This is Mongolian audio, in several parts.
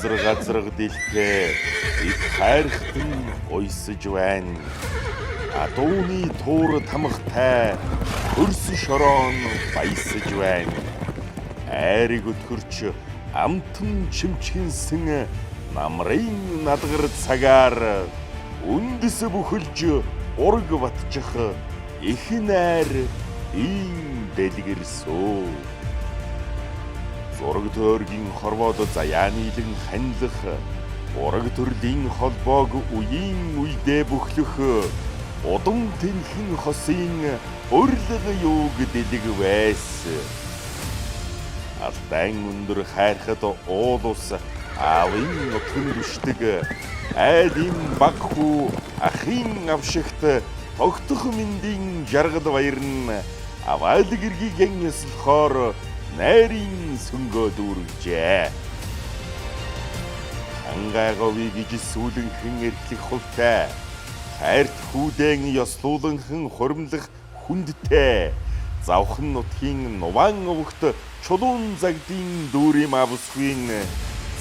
газар дэлхээ их хайрхтан уйсаж байна. Адууны туур тамхтай хөрс шороон баясаж байна. Айрыг өтгөрч амтан чимчгэнсэн намрын надгар цагаар үндэс бүхэлж ураг батчих их найр ийм дэлгэрсөө. Зураг тойргийн хорвоод заяанилан ханилах ураг төрлийн холбоог үеийн үедээ бүхлөх удам тэнхэн хосын өрлөг юуг дэлэг байс. Алдаан өндөр хайрхад уул ус аавын нутгын дүшдэг айлын баг хүү ахын авшигт тогтох мэндийн жаргал баяр нь аваал гэргийн яслахоор найрын сүнгөө дүүргэжээ. Хангайгови гэж сүүлэнхэн эрхлэх хувтай хайрт хүүдэн ёслууланхан хуримлах хүндтэй завхан нутгийн нуван өвгт чулуун загдын дүүрийн авсхийн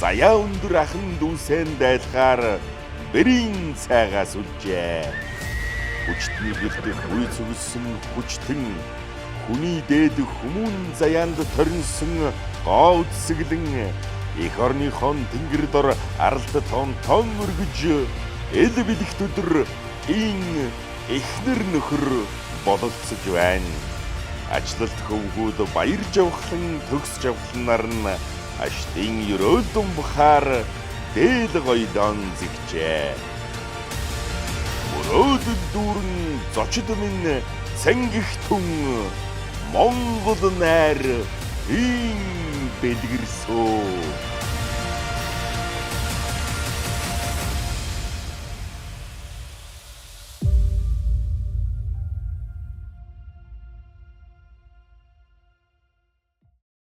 заяа өндөр ахан дүүсэн дайлахаар бэрийн цайгаас үлжээ. Хүчтний гэлдэх үе зүгсэн хүчтэн хүний дээд хүмүүн заяанд торинсон гоо үдсгэлэн их орныхон тэнгэр дор аралт тон өргөж эл бэлэгт өдөр ин эхнэр нөхөр бололцож байна. Ажлалт хөвгүүд баяр жавхлан төгс жавхланаар нь аштын өрөөлдөн бухаар дээл гоёдон зэгчээ. Мөрөөдөл дүүрэн зочид минь сангихтун Монгол найр ийм бэлгэрсөө.